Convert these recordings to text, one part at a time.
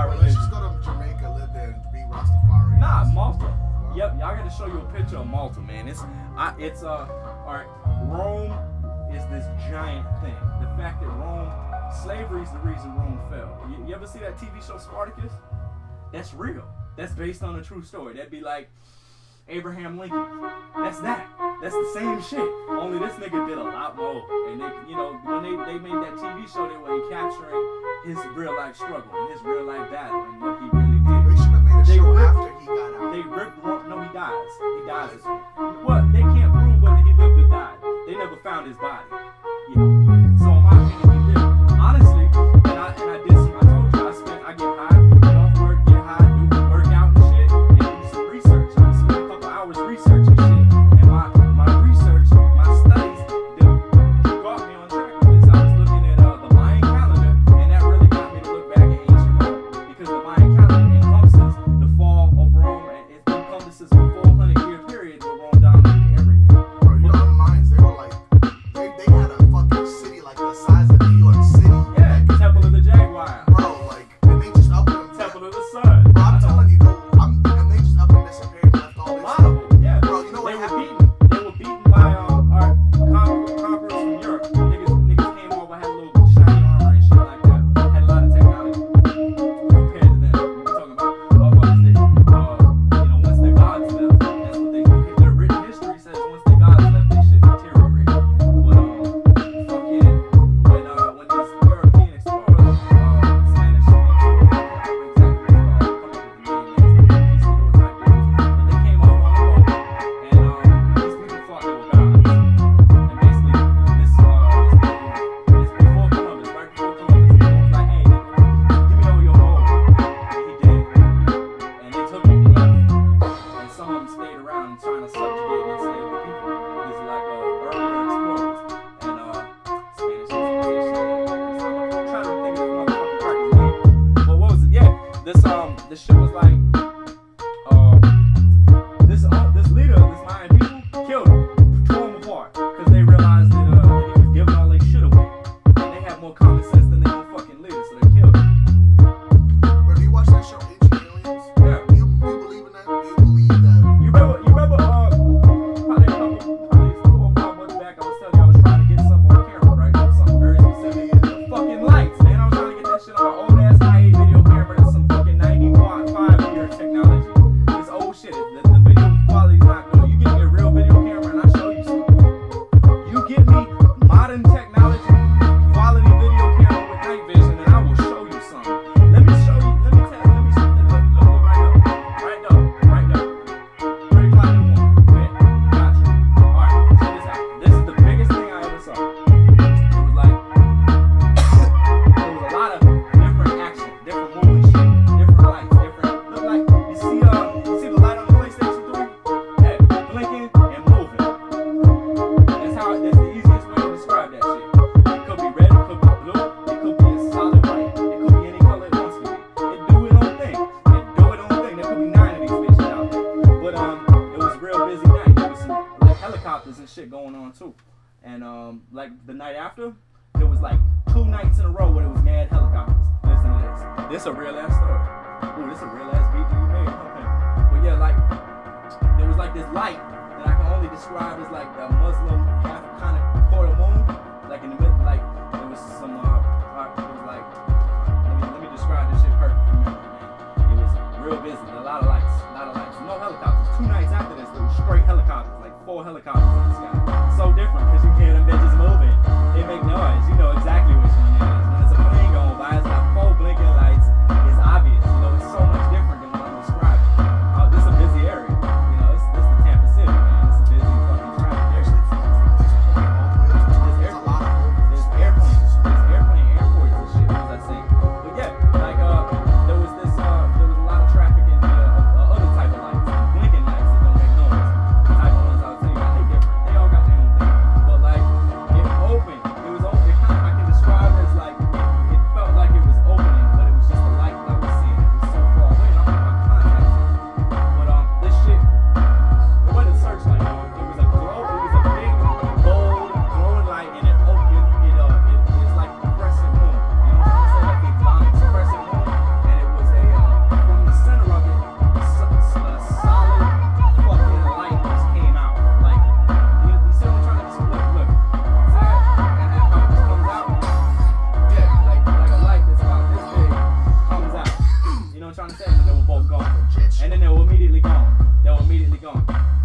Rastafari. Let's just go to Jamaica, live there, and be Rastafari. Nah, Malta. Yep, y'all got to show you a picture of Malta, man. All right. Rome is this giant thing. The fact that slavery is the reason Rome fell. You ever see that TV show Spartacus? That's real. That's based on a true story. That'd be like Abraham Lincoln. That's that. That's the same shit. Only this nigga did a lot more. And they, when they made that TV show, they were capturing his real life struggle and his real life battle and what he really did. They should have made a show after he got out. They ripped Rome. No, he dies. He dies. What? They can't prove whether he lived or died. They never found his body. Yeah. So in my opinion, he lived. Honestly, and I did some. I told you, I get high, get off work, get high, do workout and shit, and do some research. I spent a couple hours researching shit, and my research, my studies, brought me on track with this. I was looking at the Mayan calendar, and that really got me to look back at ancient Rome, because the Mayan calendar encompasses the fall of Rome, and it encompasses a 400-year period where Rome dominated everything. Bro, you know the Mayans, they were like, they had a fucking city like the size of New York City. Yeah, Temple of the Jaguar. Bro, like, and they just up and Temple of the Sun. Bro, I'm telling you, and they just up and disappeared and left all this stuff. Yeah. Bro, you know what happened? They were beaten by our conquerors from Europe. Niggas came over, had a little shiny armor and shit like that. Had a lot of technology compared to them. We're talking about motherfuckers that, once their gods left, that's what they do. Their written history says once their gods left, they shit deteriorated. But fucking when these European explorers, Spanish explorers, but they came over on the boat, and these people thought they were gods. And basically, this before Columbus, right before Columbus, he was like, hey, give me all your gold. And he did. And they took it and left. And some of them stayed around trying to subjugate and enslave the people. These are like earlier explorers. And Spanish Inquisition. I'm trying to think of this motherfucking record's name. But what was it? Yeah, this shit was like, this leader of this Mayan people killed him, tore him apart, because they realized that he was giving all their shit away. And they had more common sense than their own fucking leader, so they killed him. Bro, do you watch that show, Ancient Aliens? Yeah. Do you believe in that? Do you believe that? You remember, probably 4 or 5 months back, I was telling you I was trying to get something on camera, right? Something very specific. The fucking lights, man. I was trying to get that shit on my old ass i8 video camera. That's some fucking 95-year technology. This old shit. The video quality's not good. You get me a real video camera and I show you something. You get me modern technology, quality video camera with night vision, and I will show you something. Let me show you. Let me show you. Look right up. 3 o'clock in the morning. Yeah, got you. Alright, check this out. This is the biggest thing I ever saw. It was like, there was a lot of different action, different moving shit, different lights, look like, you see the light on the PlayStation 3? Yeah, blinking and moving. That's the easiest way to describe that shit. It could be red, it could be blue, it could be a solid white, it could be any color it wants to be. It do its own thing. There could be 9 of these bitches out there. But it was a real busy night. There was some like helicopters and shit going on too. And like the night after, there was like 2 nights in a row where there was mad helicopters. Listen to this. This a real ass story. Ooh, this a real ass beat that you made. Okay. But yeah, like there was like this light that I can only describe as like a Muslim half kind of quarter moon. Like in the middle, like there was some it was like let me describe this shit perfect for memory, man. It was real busy, a lot of lights. No helicopters. 2 nights after this, there was straight helicopters, like 4 helicopters in the sky. So different because you hear them bitches moving. They make noise. You know exactly which one it is. When it's a plane going by, it's got 4 blinking lights. It's obvious. It's so much different than what I'm describing. This is a busy area. This is the Tampa City, man. It's a busy fucking traffic area. There's a lot of I'm trying to say? And they were both gone. And then they were immediately gone.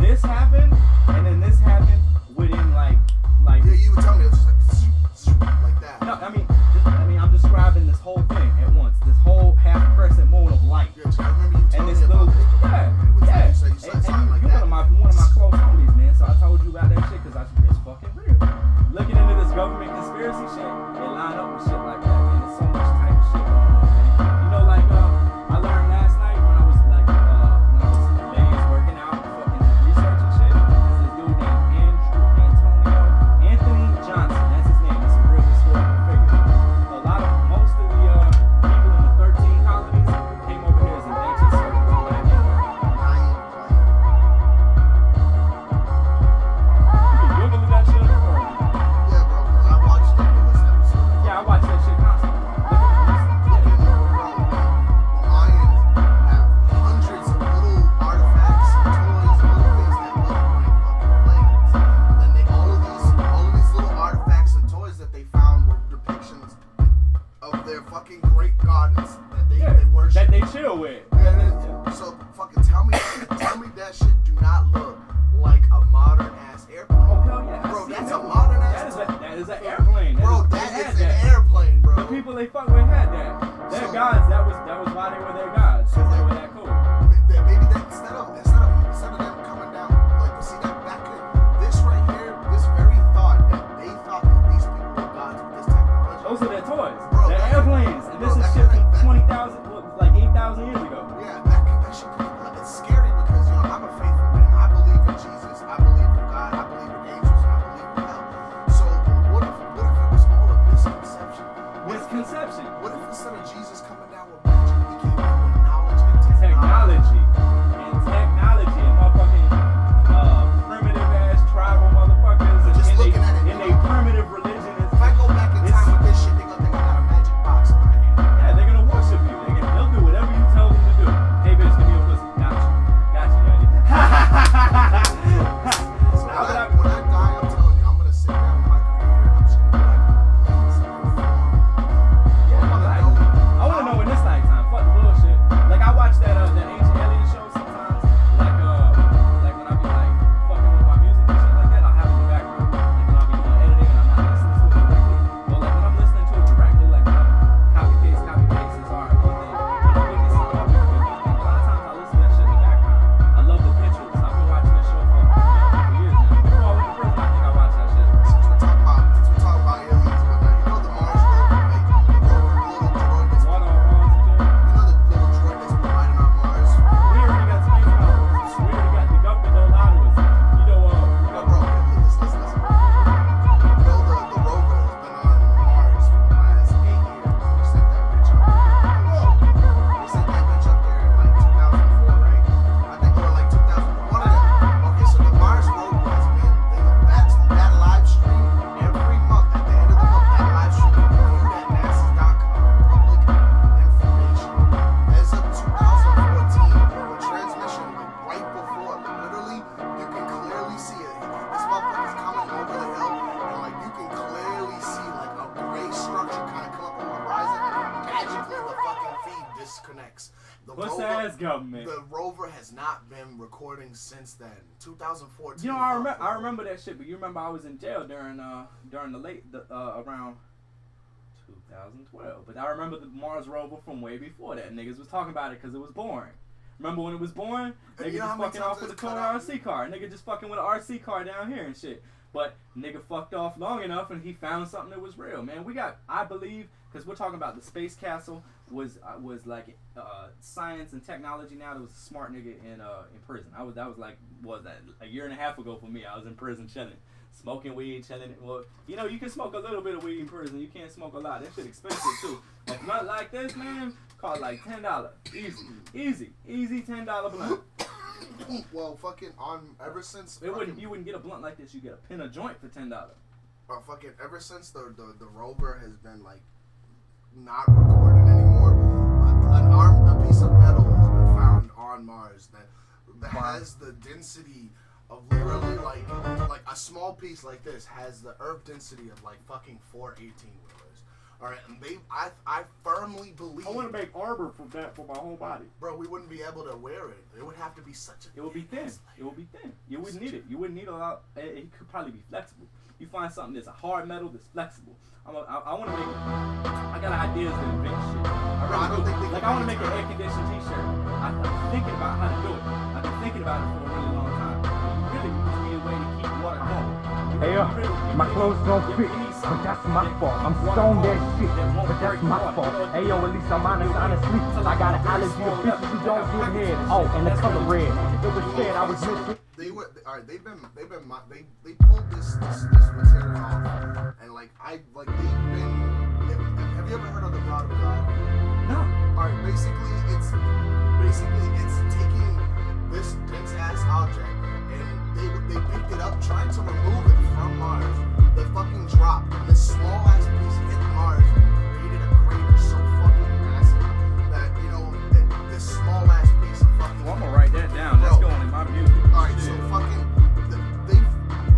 This happened, and then this happened within like. Yeah, you would tell me it was just like that. No, I mean, I'm describing this whole thing at once. This whole half crescent moon of light. Yeah, I remember you telling me little, about this before. yeah. You said something like You're that. one of my close homies, man. So I told you about that shit because it's fucking real. Looking into this government conspiracy shit, they line up with shit like that, man. There's so much type of shit going on, man. You know, like I learned last night when I was ladies working out, fucking researching shit. There's this dude named Anthony Johnson. That's his name. It's a real historical figure. Most of the people in the 13 colonies came over here as indentured servants. Government. The rover has not been recording since then. 2014. You know, I remember that shit, but you remember I was in jail during the around 2012. But I remember the Mars rover from way before that. Niggas was talking about it because it was boring. Remember when it was boring? Nigga just fucking off with a corner RC car. Nigga just fucking with an RC car down here and shit. But nigga fucked off long enough and he found something that was real, man. We got, I believe, because we're talking about the space castle was like science and technology. Now there was a smart nigga in prison. That was like, what was that, a year and a half ago for me. I was in prison chilling, smoking weed, chilling. Well, you know, you can smoke a little bit of weed in prison. You can't smoke a lot. That shit expensive too. A blunt like this, man, cost like $10. Easy $10 blunt. Well, fucking ever since you wouldn't get a blunt like this. You get a pin of joint for $10. Fucking ever since the rover has been like not recorded anymore, a piece of metal has been found on Mars that has the density of literally like a small piece like this has the Earth density of like fucking 4 18-wheelers. All right, and I firmly believe. I want to make armor from that for my whole body. Bro, we wouldn't be able to wear it. It would have to be such a. It would be thin. It would be thin. You wouldn't need it. You wouldn't need a lot. It could probably be flexible. You find something that's a hard metal that's flexible. I want to make. I got ideas to invent shit. I don't think like I want to make an air conditioned T-shirt. I'm thinking about how to do it. I've been thinking about it for a really long time. Really, would just be a way to keep water going. Hey yo, my clothes don't fit, but that's my fault. I'm stoned as shit, but that's my fault. Hey yo, at least I'm honest, honestly. I got an allergy to bitches who don't get head. Oh, and the color red. It was said I was missing. They pulled this material off, and like have you ever heard of the rod of God? No. Alright, basically it's taking this dense ass object and they picked it up trying to remove it from Mars. The fucking drop, and this small ass piece hit Mars and created a crater so fucking massive that this small ass piece of fucking. Well, I'm gonna write that down. That's going in my music. Alright, so fucking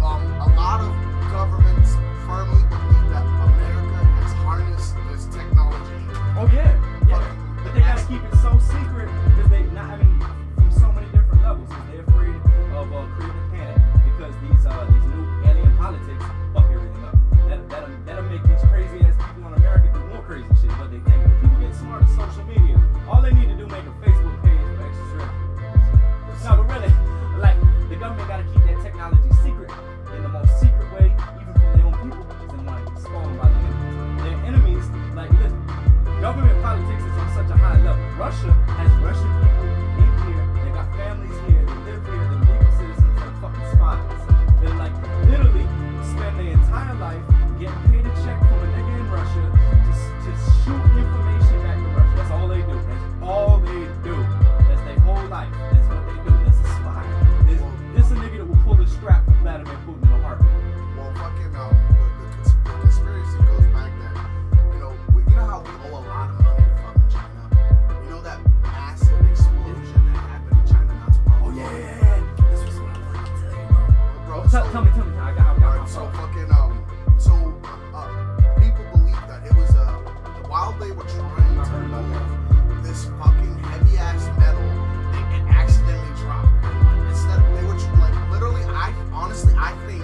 a lot of governments firmly believe that America has harnessed this technology. Oh yeah. But they gotta keep it so secret because from so many different levels. Because they're afraid of creating a panic because these new alien politics fuck everything up. That'll make these crazy ass people in America do more crazy shit. But they think when people get smart on social media, all they need to do make a Facebook page for extraterrestrials. No, but really, like the government gotta keep that technology secret in the most secret way, even from their own people, because they want to get stolen by the enemies. Their enemies, like listen, government politics is on such a high level. Russia has Russian people in here. They got families here. They live here. They're legal citizens. They're fucking spies. They're like literally spend their entire life getting paid a check from a nigga in Russia to shoot information back to Russia. That's all they do. That's all they do. That's their whole life. That's what they do. That's a spy. This a nigga that will pull the strap from Vladimir Putin in a heartbeat. Well, fucking the conspiracy goes back that you know how we owe a lot of money to fucking China. You know that massive explosion that happened in China not too long ago. Oh yeah, this was what I wanted to tell you about. Bro, Tell me. I got alright, so fucking people believe that it was while they were trying to move this fucking heavy ass metal, it accidentally dropped. Instead, they were like literally. I think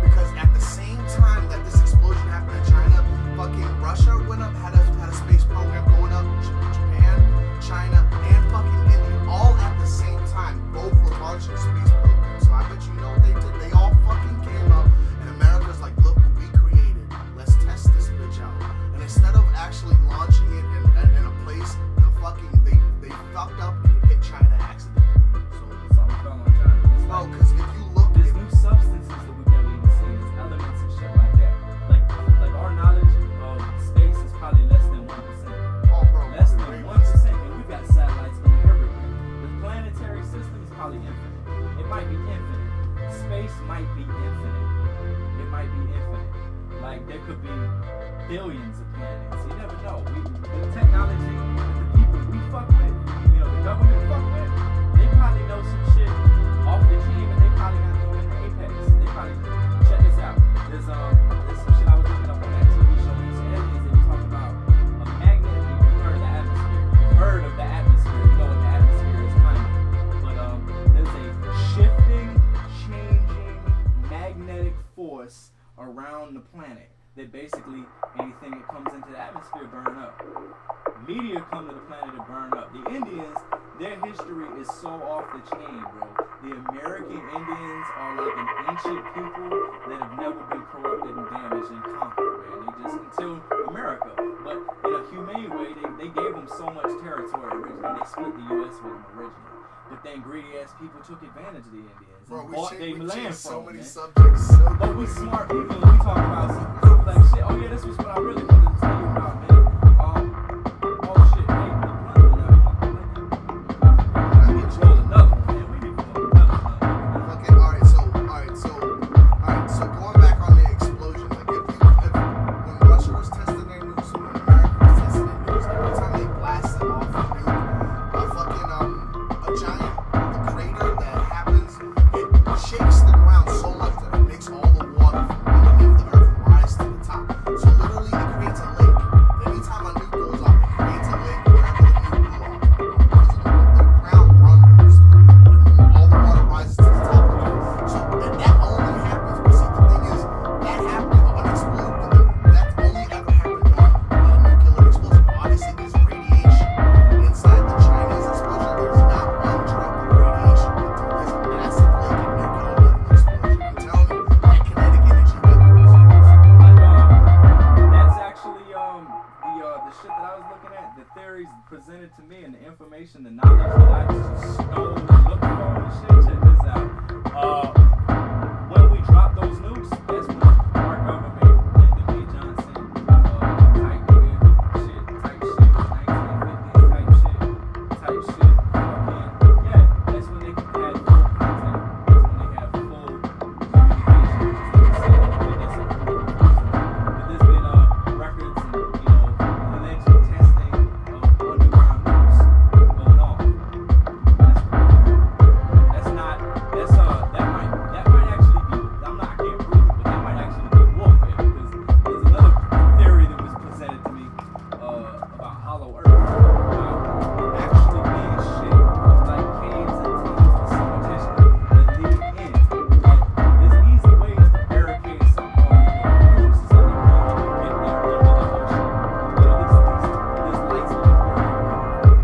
because at the same time that this explosion happened in China, fucking Russia went up, had a space program going up. Japan, China, and fucking India, all at the same time, both were launching space programs. So I bet you know what they did. They all fucking came up, and America's like, look what we created. Let's test this bitch out. And instead of actually launching it in a place, they fucked up and it hit China accidentally. So something fell on China. It's bro, because if you look, there's new substances that we've never even seen. There's elements and shit like that. Like our knowledge of space is probably less than 1%. Oh, bro, less than 1%, and we've got satellites going everywhere. The planetary system is probably infinite. It might be infinite. Space might be infinite. It might be infinite. Like there could be billions of planets. You never know. The technology that the people we fuck with, the government fuck with, they probably know some shit off the chain, and they probably not know in the apex. They probably check this out. There's some shit I was looking up on that TV show. These aliens, they were talking about a magnet. You've heard of the atmosphere. You've heard of the atmosphere. You know what the atmosphere is kind of. But there's a shifting, changing magnetic force around the planet that basically anything that comes into the atmosphere burn up. Meteor come to the planet to burn up. The Indians, their history is so off the chain, bro. The American Indians are like an ancient people that have never been corrupted and damaged and conquered, man. They just, until America. But in a humane way, they gave them so much territory originally. They split the U.S. with them originally. But then greedy ass people took advantage of the Indians. bro, and bought their land so from many them, subjects. But we smart people and we talk about some like shit. Oh yeah, this was what I really wanted to tell you about, man. Oh shit, hey, we need to pull another one, man. We need to pull another one. Okay, alright, so going back on the explosion, like when Russia was testing their nukes, when America was testing their nukes, every time they blasted off a nuke, a giant crater that happens, it shakes the ground so much that it makes all the water from underneath the earth rise to the top. So literally it creates a lake. information, the knowledge that I just stole and looked for and shit. Check this out. When we drop those nukes, that's when our government, Lyndon B. Johnson, type nigga, shit, type shit, 1950s type shit, fucking, yeah, that's when they can have full contact. That's when they have full communication. But there's been records and, alleged testing of underground nukes going on. That might actually be, I can't prove it, but that might actually be warfare, because there's another theory that was presented to me about hollow earth, about actually being shit like caves and tunnels with so much history that lead in. Like, there's easy ways to barricade something off, versus underground, you get there under the ocean. There's lights on the corner.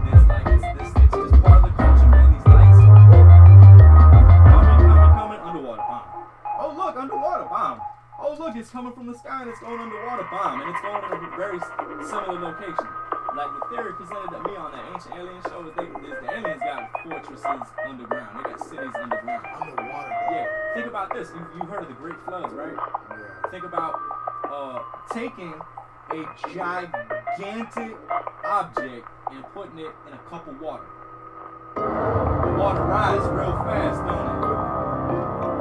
There's like, it's just part of the culture, man. These lights coming, underwater bomb. Oh look, underwater bomb. Oh look, it's coming from the sky and it's going underwater bomb, and it's going in a very similar location. Like the theory presented to me on that ancient alien show is the aliens got fortresses underground. They got cities underground. Underwater. Yeah. Think about this. You heard of the Great Floods, right? Yeah. Think about taking a gigantic object and putting it in a cup of water. The water rises real fast, don't it?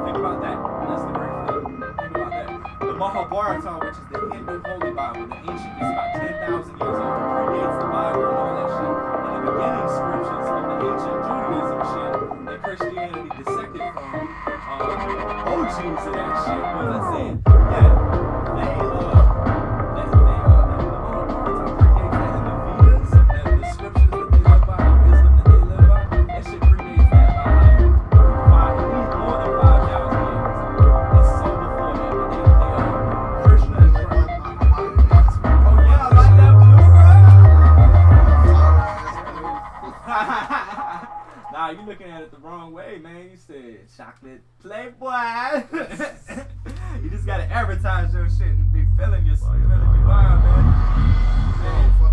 Think about that. That's the Great Flood. Think about that. The Mahabharata, which is the Hindu Holy Bible, the ancient, is about 10,000 years old. It predates the Bible and all that shit. And the beginning scriptures of the ancient Judaism shit that Christianity dissected from, OGs of that shit, was I said, yeah, the Mahabharata predates that, and the Vedas, the scriptures that they live by, the wisdom that they live by, that shit predates that by like more than 5,000 years. It's so before that, but they Krishna and oh yeah, I like that blue, bro. Nah, you looking at it the wrong way, man. You said chocolate playboy. You just gotta advertise your shit and be feeling your vibe, man.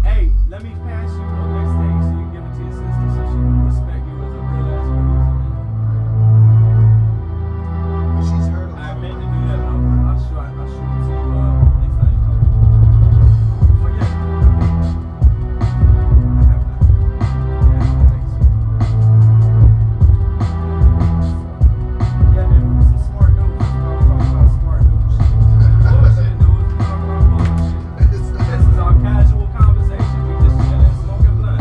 Hey, let me pass you the next thing so you can give it to your sister so she can respect you as a real ass producer, man. She's heard of I meant to do that, but I'll show it to you next time you come. Oh yeah. I have that. Yeah, man, we were some smart dudes. We were talking about smart dudes. Bullshit dudes. We talking about bullshit. This is our casual conversation. We just chilling, smoking blunt.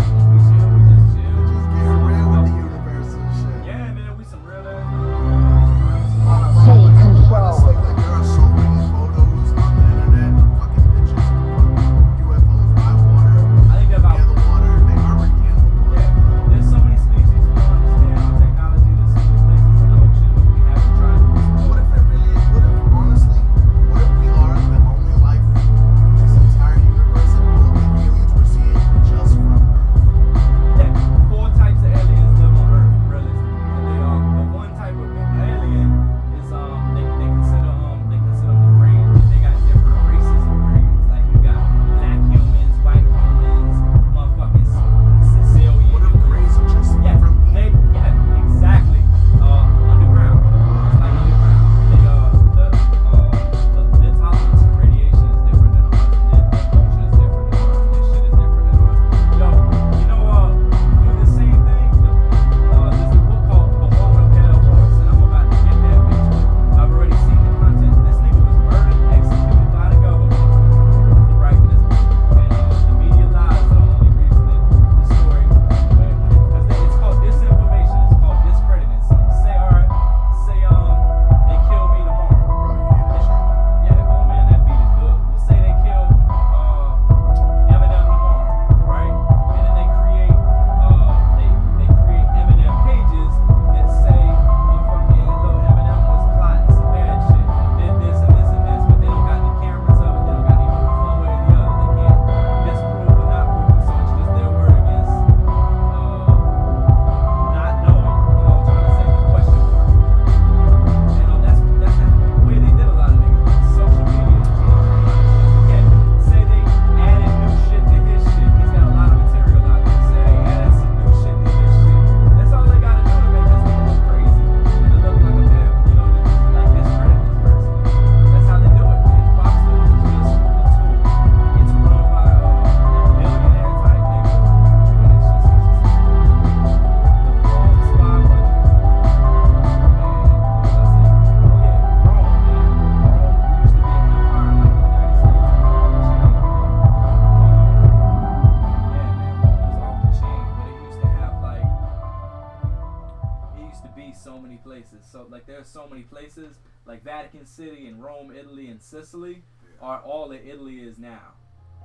be so many places. So like there's so many places like Vatican City and Rome, Italy, and Sicily are all that Italy is now.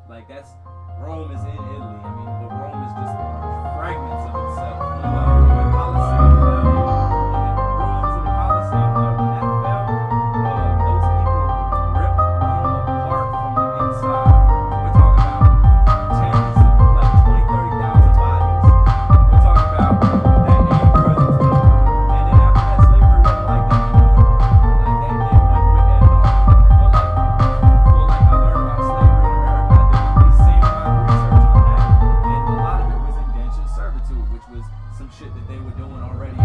Like that's Rome is in Italy. I mean, but Rome is just fragments of itself. When the Colosseum fell, when the ruins of the Colosseum fell, when that fell, those people ripped Rome apart from the inside. We're talking about tens of like 20, 30,000 bodies. We're talking about that ain't brilliance people. And then after that, slavery wasn't like that anymore. Like they went with that at all. But like, I learned about slavery in America. I did the same amount of research on that. And a lot of it was indentured servitude, which was some shit that they were doing already. Say,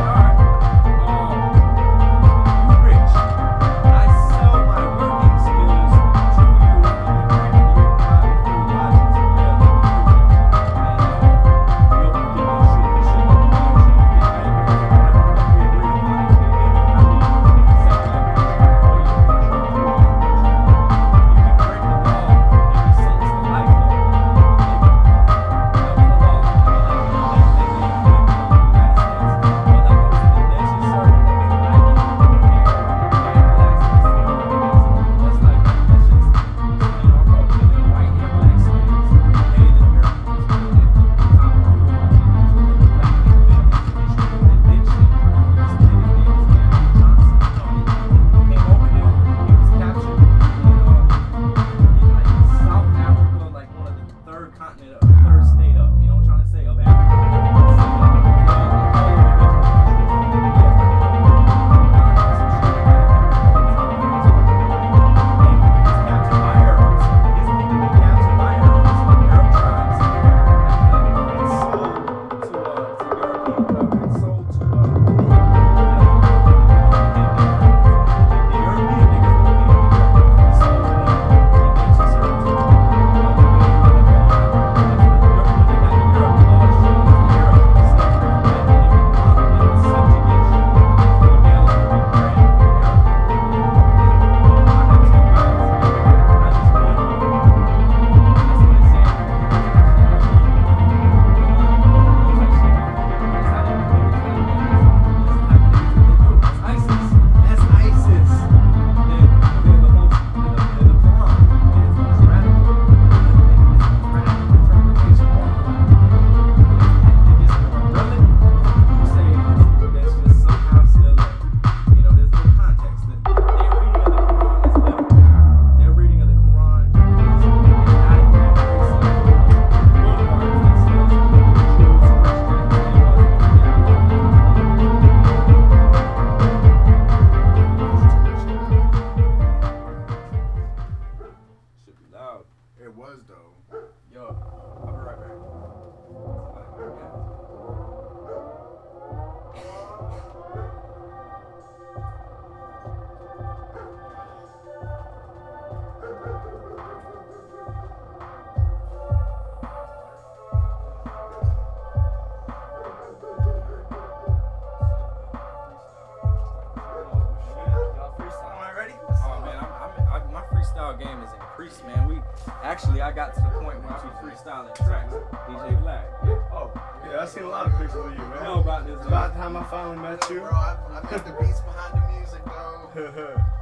alright, you rich. I sell my working skills to you and you bring me your private food lodgings and fail the and you'll give me shit for shit like the function of the bankers or whatever the fuck we agreed upon. If they give me money, second that contract for you, contract to that contract. If you break the law, you'll be sentenced to life though. That was the law. I mean, like, they inflicted on the United States. But like, there was an indentured servant that was black and white blacks in this country. That's like, that's just, you know, called the white and black slaves. They the Americans were at the top of the world. The black invented tradition of indention. This nigga's name is Andrew Johnson. He came over here, he was captured in like South Africa, like one of the third continent, or third state up, you know what I'm trying to say, of Africa. It was though. Yo, I'll be right back. Y'all freestyling already? Oh man, my freestyle game is increased, man. I got to the point where I be freestyling tracks. DJ Blacc. Yeah. Oh, yeah, I've seen a lot of pictures of you, man. I know about this. It's about the time I finally met you. Bro, I make the beats behind the music, though.